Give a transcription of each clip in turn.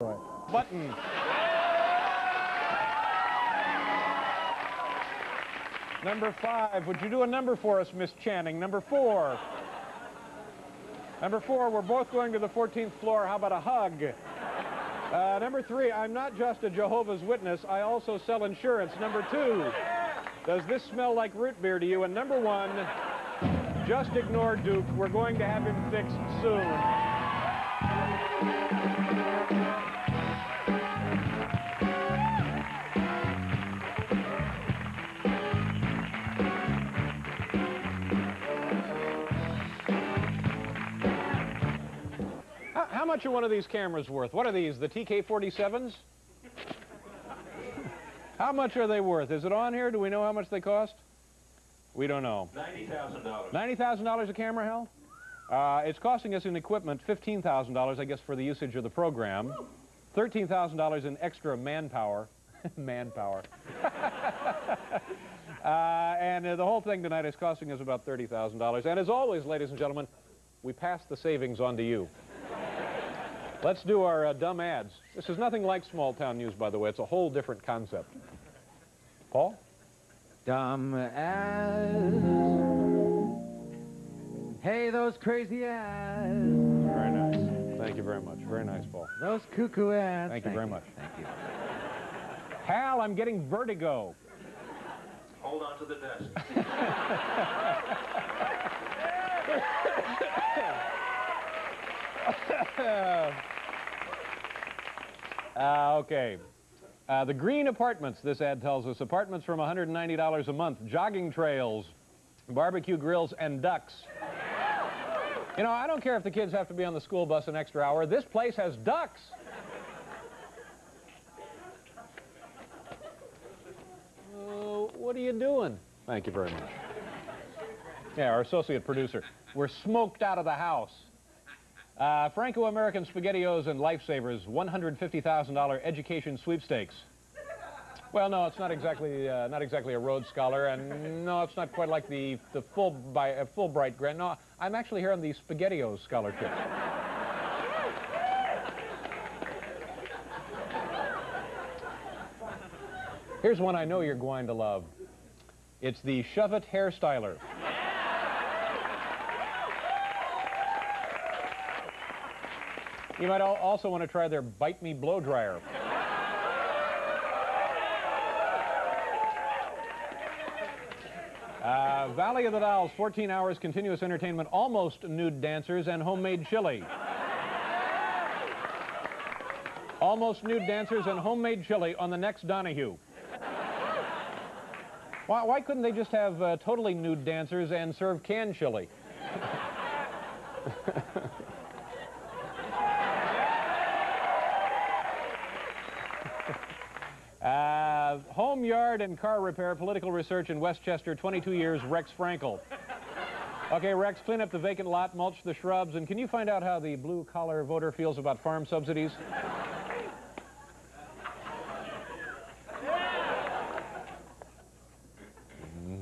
Right. Button. Number 5. Would you do a number for us, Miss Channing? Number 4. Number 4, we're both going to the 14th floor. How about a hug? Number 3, I'm not just a Jehovah's Witness. I also sell insurance. Number 2, does this smell like root beer to you? And number 1, just ignore Duke. We're going to have him fixed soon. How much are one of these cameras worth? What are these, the TK-47s? How much are they worth? Is it on here? Do we know how much they cost? We don't know. $90,000. $90,000 a camera, Hal? It's costing us in equipment $15,000, I guess, for the usage of the program. $13,000 in extra manpower. Manpower. And the whole thing tonight is costing us about $30,000. And as always, ladies and gentlemen, we pass the savings on to you. Let's do our dumb ads. This is nothing like small-town news, by the way. It's a whole different concept. Paul? Dumb ads. Hey, those crazy ads. Very nice. Thank you very much. Very nice, Paul. Those cuckoo ads. Thank you very much. Thank you. Hal, I'm getting vertigo. Hold on to the desk. Okay. The Green Apartments, this ad tells us. Apartments from $190 a month. Jogging trails, barbecue grills, and ducks. You know, I don't care if the kids have to be on the school bus an extra hour. This place has ducks. What are you doing? Thank you very much. Yeah, our associate producer. We're smoked out of the house. Franco-American SpaghettiOs and Lifesavers, $150,000 education sweepstakes. Well, no, it's not exactly a Rhodes Scholar, and no, it's not quite like the Fulbright grant. No, I'm actually here on the SpaghettiOs scholarship. Here's one I know you're going to love. It's the Shove It Hairstyler. You might also want to try their Bite Me Blow Dryer. Valley of the Dolls, 14 hours continuous entertainment, almost nude dancers, and homemade chili. Almost nude dancers and homemade chili on the next Donahue. Why couldn't they just have totally nude dancers and serve canned chili? Home, yard, and car repair, political research in Westchester, 22 years, Rex Frankel. Okay, Rex, clean up the vacant lot, mulch the shrubs, and can you find out how the blue-collar voter feels about farm subsidies?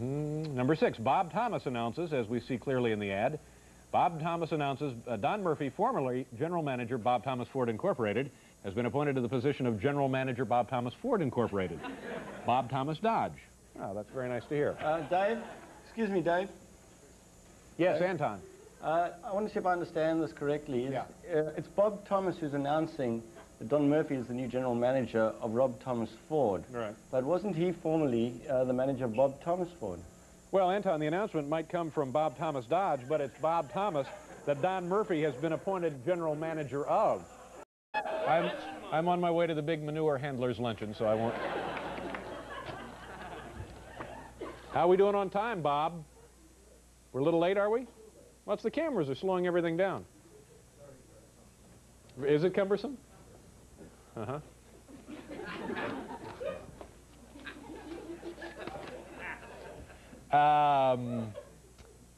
Number 6, Bob Thomas announces, as we see clearly in the ad, Bob Thomas announces Don Murphy, formerly General Manager Bob Thomas Ford Incorporated, has been appointed to the position of General Manager Bob Thomas Ford Incorporated. Bob Thomas Dodge. Oh, that's very nice to hear. Dave? Excuse me, Dave? Yes, Dave? Anton. I want to see if I understand this correctly. Yeah. It's Bob Thomas who's announcing that Don Murphy is the new general manager of Rob Thomas Ford. Right. But wasn't he formerly the manager of Bob Thomas Ford? Well, Anton, the announcement might come from Bob Thomas Dodge, but it's Bob Thomas that Don Murphy has been appointed general manager of. I'm on my way to the big manure handlers luncheon, so I won't. How are we doing on time, Bob? We're a little late, are we? Well, it's the cameras are slowing everything down. Is it cumbersome? Uh-huh.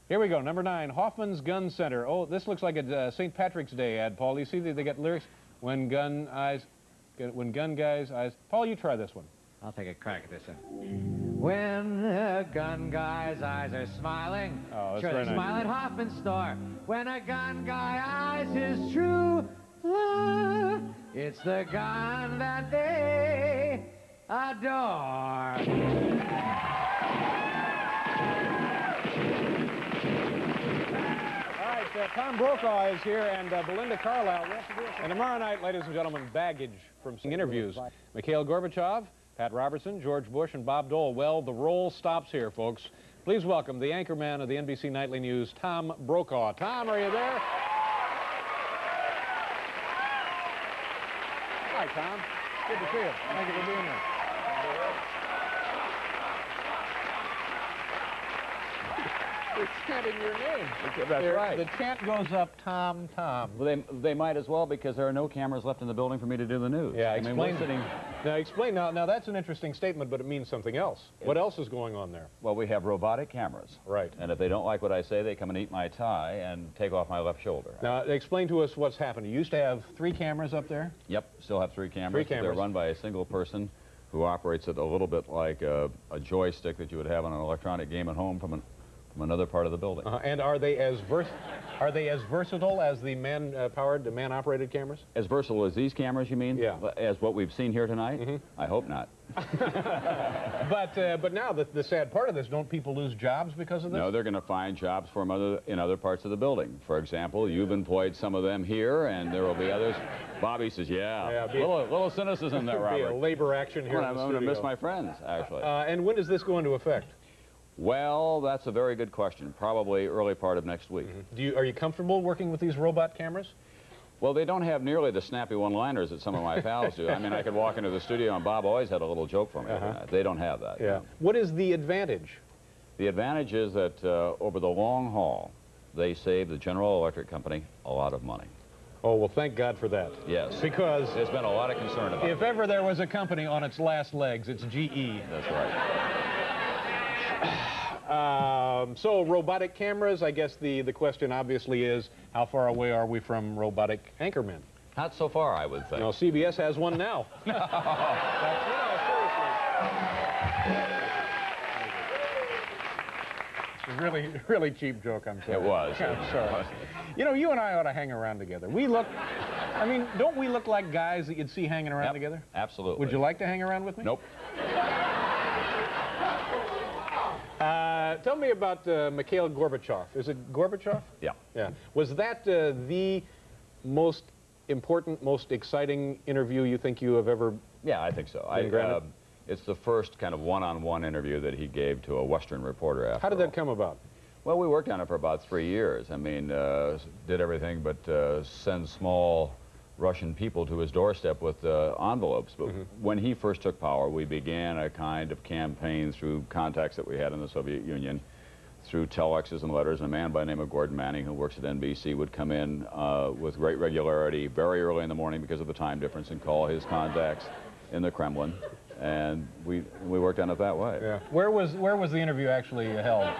Here we go, number 9, Hoffman's Gun Center. Oh, this looks like a St. Patrick's Day ad, Paul. You see they got lyrics, when gun guys eyes. Paul, you try this one. I'll take a crack at this one. When the gun guy's eyes are smiling, Oh, that's sure very they nice. smile at Hoffman's store. When a gun guy eyes his true It's the gun that they adore. Tom Brokaw is here, and Belinda Carlisle. And tomorrow night, ladies and gentlemen, baggage from interviews. Mikhail Gorbachev, Pat Robertson, George Bush, and Bob Dole. Well, the roll stops here, folks. Please welcome the anchorman of the NBC Nightly News, Tom Brokaw. Tom, are you there? Hi, Tom. Good to see you. Thank you for being here. They're chanting your name. That's right. The chant goes up, Tom, Tom. Well, they might as well, because there are no cameras left in the building for me to do the news. Yeah, I mean, explain. we're sitting... Now that's an interesting statement, but it means something else. What else is going on there? Well, we have robotic cameras. Right. And if they don't like what I say, they come and eat my tie and take off my left shoulder. Now, explain to us what's happened. You used to have 3 cameras up there? Yep, still have 3 cameras. 3 cameras. They're run by a single person who operates it a little bit like a joystick that you would have on an electronic game at home from another part of the building. And are they as versatile as the man-powered, man-operated cameras? As versatile as these cameras, you mean? Yeah. As what we've seen here tonight? Mm-hmm. I hope not. But now the sad part of this, don't people lose jobs because of this? No, they're going to find jobs for them in other parts of the building. For example, you've employed some of them here, and there will be others. Bobby says, yeah. Little cynicism there, Robert. Be a labor action here in the I'm going to studio. miss my friends, actually. And when does this go into effect? Well, that's a very good question. Probably early part of next week. Mm-hmm. Are you comfortable working with these robot cameras? Well, they don't have nearly the snappy one-liners that some of my pals do. I mean, I could walk into the studio and Bob always had a little joke for me. They don't have that. Yeah. What is the advantage? The advantage is that over the long haul, they save the General Electric Company a lot of money. Oh, well, thank God for that. Yes. Because there's been a lot of concern about it. If ever there was a company on its last legs, it's GE. That's right. So robotic cameras, I guess the question obviously is, how far away are we from robotic anchormen? Not so far, I would think. No, CBS has one now. Seriously. Really cheap joke, I'm sorry. It was. I'm sorry. You know, you and I ought to hang around together. I mean, don't we look like guys that you'd see hanging around together? Absolutely. Would you like to hang around with me? Nope. Tell me about Mikhail Gorbachev. Is it Gorbachev? Yeah. Yeah. Was that the most important, most exciting interview you think you have ever... Yeah, I think so. It's the first kind of one-on-one interview that he gave to a Western reporter after How did that come about? Well, we worked on it for about 3 years. I mean, did everything but send small Russian people to his doorstep with envelopes. But when he first took power, we began a kind of campaign through contacts that we had in the Soviet Union, through telexes and letters. And a man by the name of Gordon Manning, who works at NBC, would come in with great regularity very early in the morning because of the time difference and call his contacts in the Kremlin. And we worked on it that way. Yeah. Where was the interview actually held?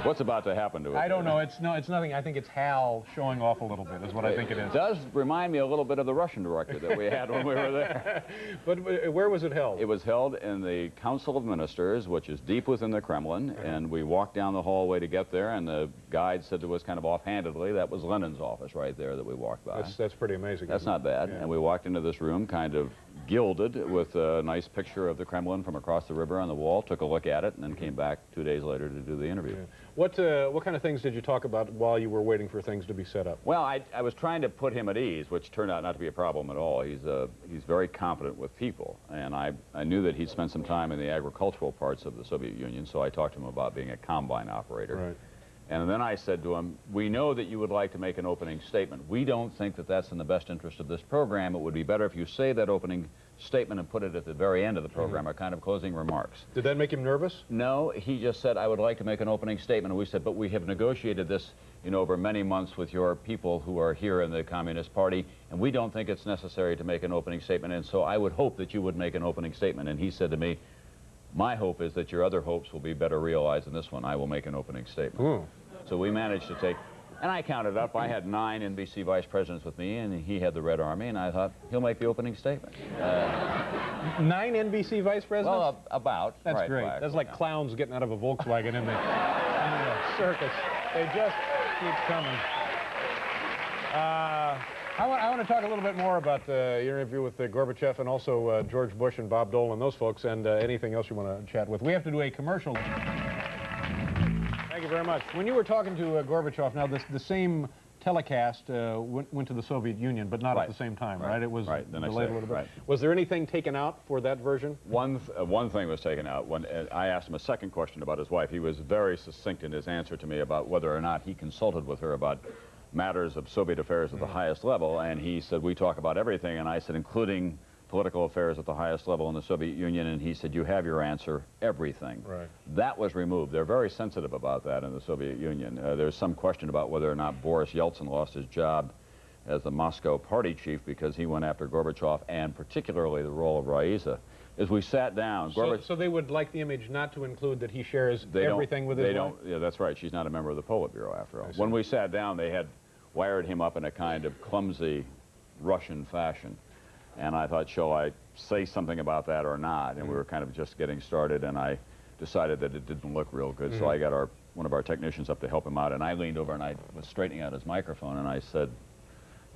What's about to happen to it? I don't know. It's nothing. I think it's Hal showing off a little bit is what I think it is. It does remind me a little bit of the Russian director that we had when we were there. But where was it held? It was held in the Council of Ministers, which is deep within the Kremlin, and we walked down the hallway to get there, and the guide said to us kind of offhandedly, that was Lenin's office right there that we walked by. That's pretty amazing. That's not bad. Yeah. And we walked into this room kind of gilded with a nice picture of the Kremlin from across the river on the wall, took a look at it, and then came back 2 days later to do the interview. Yeah. What kind of things did you talk about while you were waiting for things to be set up? Well, I was trying to put him at ease, which turned out not to be a problem at all. He's very competent with people, and I knew that he'd spent some time in the agricultural parts of the Soviet Union, so I talked to him about being a combine operator. Right. And then I said to him, we know that you would like to make an opening statement. We don't think that that's in the best interest of this program. It would be better if you say that opening statement and put it at the very end of the program, our kind of closing remarks. Did that make him nervous? No, he just said, I would like to make an opening statement. And we said, but we have negotiated this, you know, over many months with your people who are here in the Communist Party, and we don't think it's necessary to make an opening statement, and so I would hope that you would make an opening statement. And he said to me, my hope is that your other hopes will be better realized than this one. I will make an opening statement. So we managed to take, and I counted up, I had 9 NBC vice presidents with me, and he had the Red Army, and I thought, he'll make the opening statement. 9 NBC vice presidents? Well, about. That's right, great. That's like clowns getting out of a Volkswagen in the circus. They just keep coming. I want to talk a little bit more about your interview with Gorbachev and also George Bush and Bob Dole and those folks, and anything else you want to chat with. We have to do a commercial. Thank you very much. When you were talking to Gorbachev, now the same telecast went to the Soviet Union, but not at the same time, right? It was delayed a little bit. Right. Was there anything taken out for that version? One thing was taken out. When I asked him a second question about his wife, he was very succinct in his answer to me about whether or not he consulted with her about matters of Soviet affairs at the highest level, and he said, we talk about everything, and I said, including political affairs at the highest level in the Soviet Union, and he said, you have your answer, everything. Right. That was removed. They're very sensitive about that in the Soviet Union. There's some question about whether or not Boris Yeltsin lost his job as the Moscow party chief because he went after Gorbachev, and particularly the role of Raisa. As we sat down, so they would like the image not to include that he shares everything with his wife? Yeah, that's right. She's not a member of the Politburo, after all. When we sat down, they had wired him up in a kind of clumsy Russian fashion. And I thought, shall I say something about that or not? And we were kind of just getting started, and I decided that it didn't look real good. So I got one of our technicians up to help him out, and I leaned over and I was straightening out his microphone, and I said,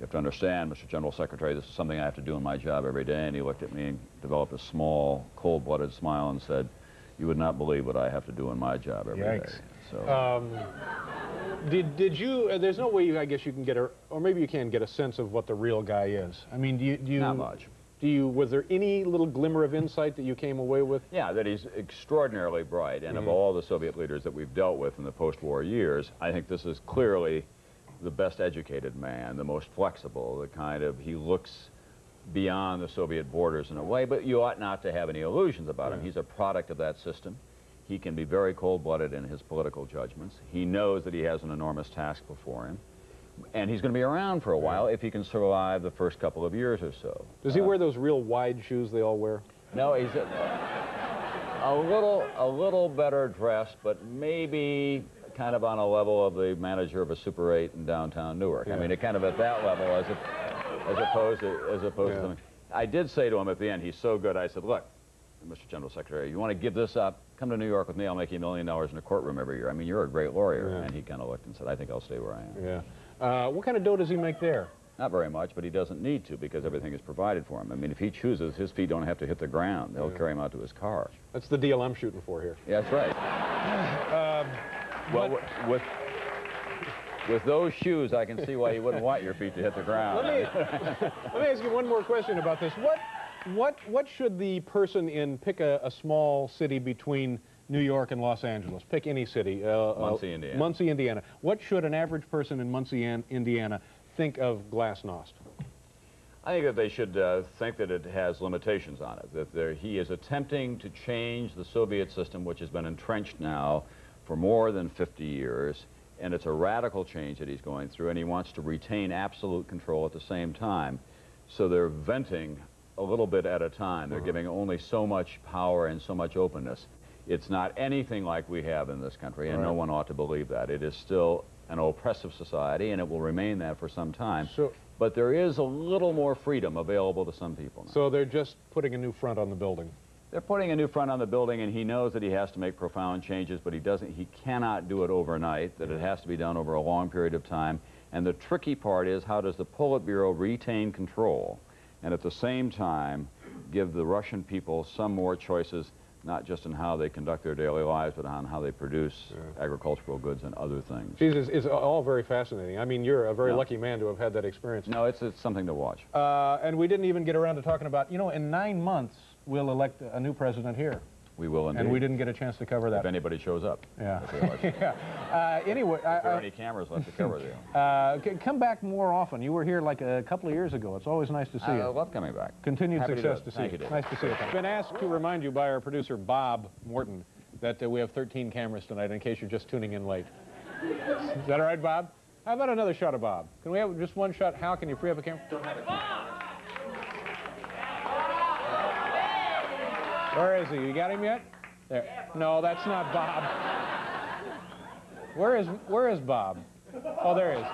you have to understand, Mr. General Secretary, this is something I have to do in my job every day. And he looked at me and developed a small, cold-blooded smile and said, you would not believe what I have to do in my job every day. So, did you, there's no way, I guess you can get or maybe you can get a sense of what the real guy is. I mean, do you not much. Was there any little glimmer of insight that you came away with? Yeah, that he's extraordinarily bright. And of all the Soviet leaders that we've dealt with in the post-war years, I think this is clearly the best educated man, the most flexible, the kind of, he looks beyond the Soviet borders in a way, but you ought not to have any illusions about him. He's a product of that system. He can be very cold-blooded in his political judgments. He knows that he has an enormous task before him. And he's going to be around for a while if he can survive the first couple of years or so. Does he wear those real wide shoes they all wear? No, he's a little better dressed, but maybe kind of on a level of the manager of a Super 8 in downtown Newark. I mean, it kind of at that level as opposed to something. I did say to him at the end, he's so good, I said, look, Mr. General Secretary, you want to give this up? Come to New York with me, I'll make you $1 million in a courtroom every year. I mean, you're a great lawyer. And he kind of looked and said, I think I'll stay where I am. What kind of dough does he make there? Not very much, but he doesn't need to because everything is provided for him. I mean, if he chooses, his feet don't have to hit the ground. They'll carry him out to his car. That's the deal I'm shooting for here. Yeah, that's right. Well, with those shoes, I can see why you wouldn't want your feet to hit the ground. Let me ask you one more question about this. What should the person pick a small city between New York and Los Angeles? Pick any city. Muncie, Indiana. Muncie, Indiana. What should an average person in Muncie, Indiana think of Glasnost? I think that they should think that it has limitations on it, that he is attempting to change the Soviet system, which has been entrenched now for more than 50 years, and it's a radical change that he's going through, and he wants to retain absolute control at the same time. So they're venting a little bit at a time. They're giving only so much power and so much openness. It's not anything like we have in this country, and no one ought to believe that. It is still an oppressive society, and it will remain that for some time. But there is a little more freedom available to some people now. So they're just putting a new front on the building. They're putting a new front on the building, and he knows that he has to make profound changes, but he cannot do it overnight, that it has to be done over a long period of time. And the tricky part is, how does the Politburo retain control and at the same time give the Russian people some more choices, not just in how they conduct their daily lives, but on how they produce agricultural goods and other things. Geez, it's all very fascinating. I mean, you're a very lucky man to have had that experience. No, it's something to watch. And we didn't even get around to talking about, you know, in 9 months, we'll elect a new president here. We will indeed. And we didn't get a chance to cover that. If anybody shows up. Yeah. Anyway, if there are any cameras left to cover there. Come back more often. You were here like a couple of years ago. It's always nice to see you. I love coming back. Continued Happy success to to see Thank you. you. Nice to see you. I've been asked to remind you by our producer, Bob Morton, that we have 13 cameras tonight in case you're just tuning in late. Is that all right, Bob? How about another shot of Bob? Can we have just one shot? Hal, can you free up a camera? Where is he? You got him yet? There. No, that's not Bob. Where is Bob? Oh, there he is.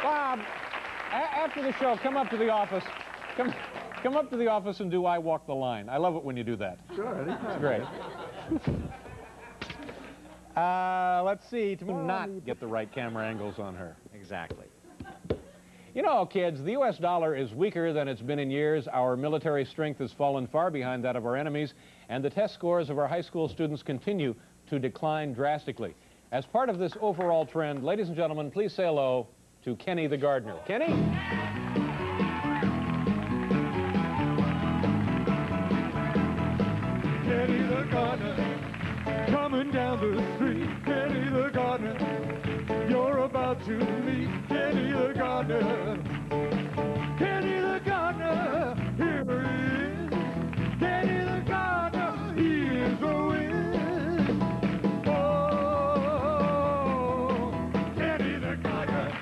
Bob, after the show, come up to the office. Come up to the office and do I Walk the Line. I love it when you do that. Sure, anytime. It's great. Let's see, to not get the right camera angles on her. Exactly. You know, kids, the U.S. dollar is weaker than it's been in years. Our military strength has fallen far behind that of our enemies, and the test scores of our high school students continue to decline drastically. As part of this overall trend, ladies and gentlemen, please say hello to Kenny the gardener. Kenny? Kenny the gardener, coming down the street. Kenny the gardener, you're about to meet Kenny the gardener. Kenny the gardener, here he is. Kenny the gardener, he is a whiz. Oh, Kenny the gardener.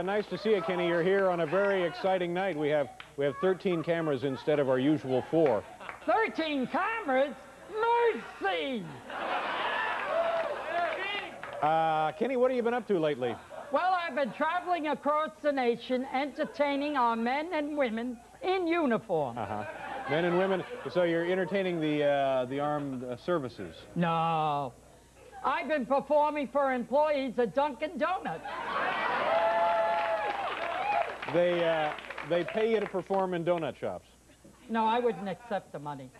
Nice to see you, Kenny. You're here on a very exciting night. We have 13 cameras instead of our usual 4. 13 cameras? Mercy! Kenny, what have you been up to lately? Well, I've been traveling across the nation entertaining our men and women in uniform. Men and women. So you're entertaining the armed services. No. I've been performing for employees at Dunkin' Donuts. They pay you to perform in donut shops. No, I wouldn't accept the money.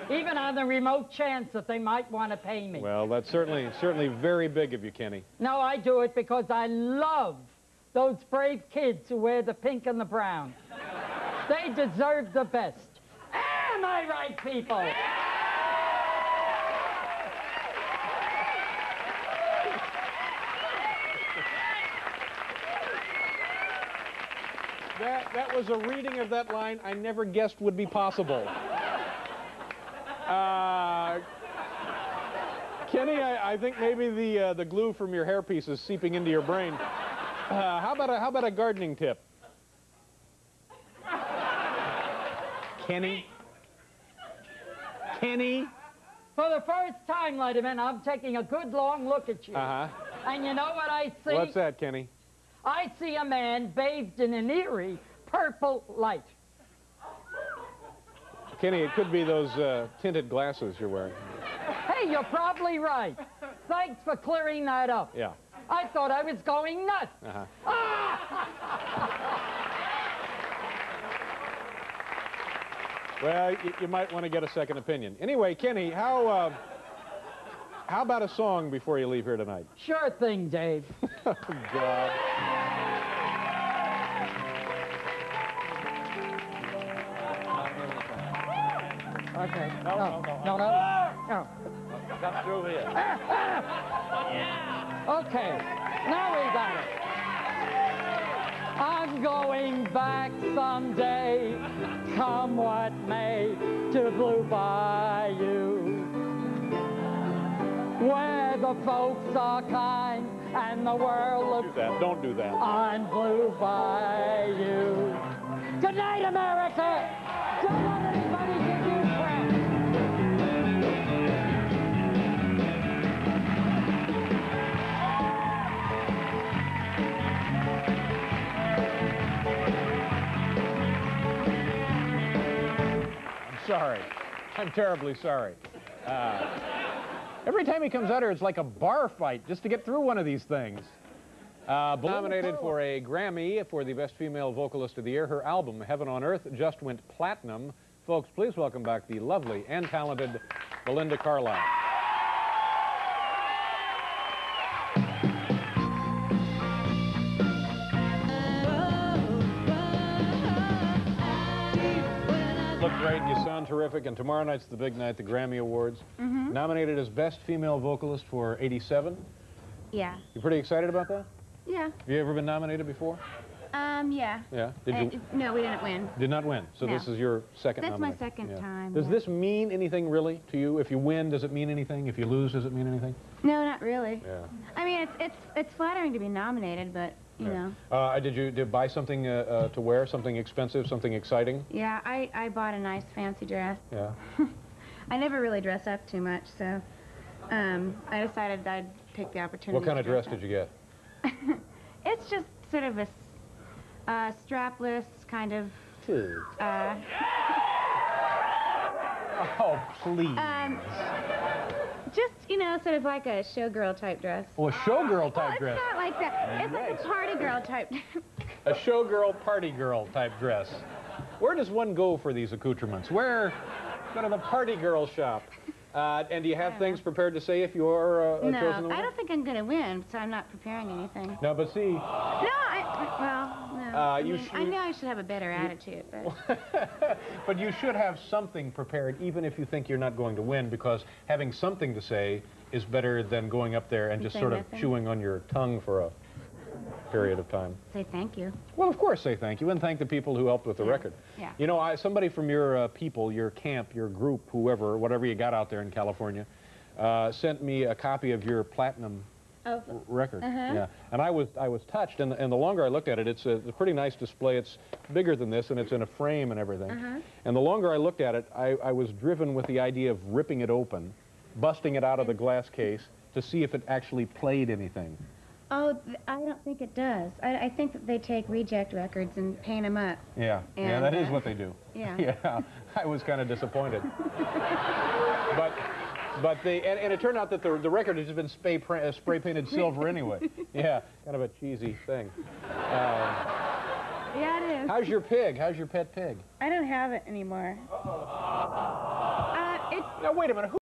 Even on the remote chance that they might want to pay me. Well, that's certainly very big of you, Kenny. No, I do it because I love those brave kids who wear the pink and the brown. They deserve the best. Am I right, people? That was a reading of that line I never guessed would be possible. Kenny, I think maybe the glue from your hairpiece is seeping into your brain. How about a gardening tip? Kenny? Kenny? For the first time, Letterman, I'm taking a good long look at you. And you know what I see? What's that, Kenny? I see a man bathed in an eerie purple light. Kenny, it could be those tinted glasses you're wearing. Hey, you're probably right. Thanks for clearing that up. Yeah. I thought I was going nuts. Well, you might want to get a second opinion. Anyway, Kenny, how about a song before you leave here tonight? Sure thing, Dave. Oh, God. Okay. No. Come through here. Okay. Now we got it. I'm going back someday, come what may, to Blue Bayou, where the folks are kind and the world looks Don't do that. on Blue Bayou. Good night, America. Don't let anybody give you crap. I'm sorry. I'm terribly sorry. Every time he comes out here, it's like a bar fight just to get through one of these things. Nominated for a Grammy for the Best Female Vocalist of the Year. Her album, Heaven on Earth, just went platinum. Folks, please welcome back the lovely and talented Belinda Carlisle. Look great, you sound terrific, and tomorrow night's the big night, the Grammy Awards. Nominated as Best Female Vocalist for '87. Yeah. You pretty excited about that? Yeah. Have you ever been nominated before? Yeah. Yeah. Did you? No, we didn't win. Did not win. So No. this is your second That's my nomination. second time, Does yeah. this mean anything really to you? If you win, does it mean anything? If you lose, does it mean anything? No, not really. Yeah. I mean, it's flattering to be nominated, but you know. Did you buy something to wear, something expensive, something exciting? Yeah, I bought a nice fancy dress. Yeah. I never really dress up too much, so I decided I'd take the opportunity. What kind to of dress did you get? It's just sort of a strapless kind of. Oh, please. Just, you know, sort of like a showgirl type dress. Oh, a showgirl type It's dress. not like that. It's like a party girl type. A showgirl, party girl type dress. Where does one go for these accoutrements? Where? Go to the party girl shop. And do you have things prepared to say if you're chosen to win? I don't think I'm going to win, so I'm not preparing anything. No, but see. No, no. I know I should have a better attitude, but... But you should have something prepared, even if you think you're not going to win, because having something to say is better than going up there and just say sort of nothing? chewing on your tongue for a period of time. Say thank you. Well, of course, say thank you, and thank the people who helped with the record. Yeah. You know, somebody from your people, your camp, your group, whoever, whatever you got out there in California, sent me a copy of your platinum record. Yeah, and I was touched, and the longer I looked at it, it's a pretty nice display. It's bigger than this, and it's in a frame and everything. And the longer I looked at it, I was driven with the idea of ripping it open, busting it out of the glass case to see if it actually played anything. Oh, I don't think it does. I think that they take reject records and paint them up. Yeah, yeah, And, that is what they do. Yeah. Yeah, I was kind of disappointed. But and it turned out that the record has been spray painted silver anyway. Yeah, kind of a cheesy thing. Yeah, it is. How's your pig? How's your pet pig? I don't have it anymore. Now wait a minute.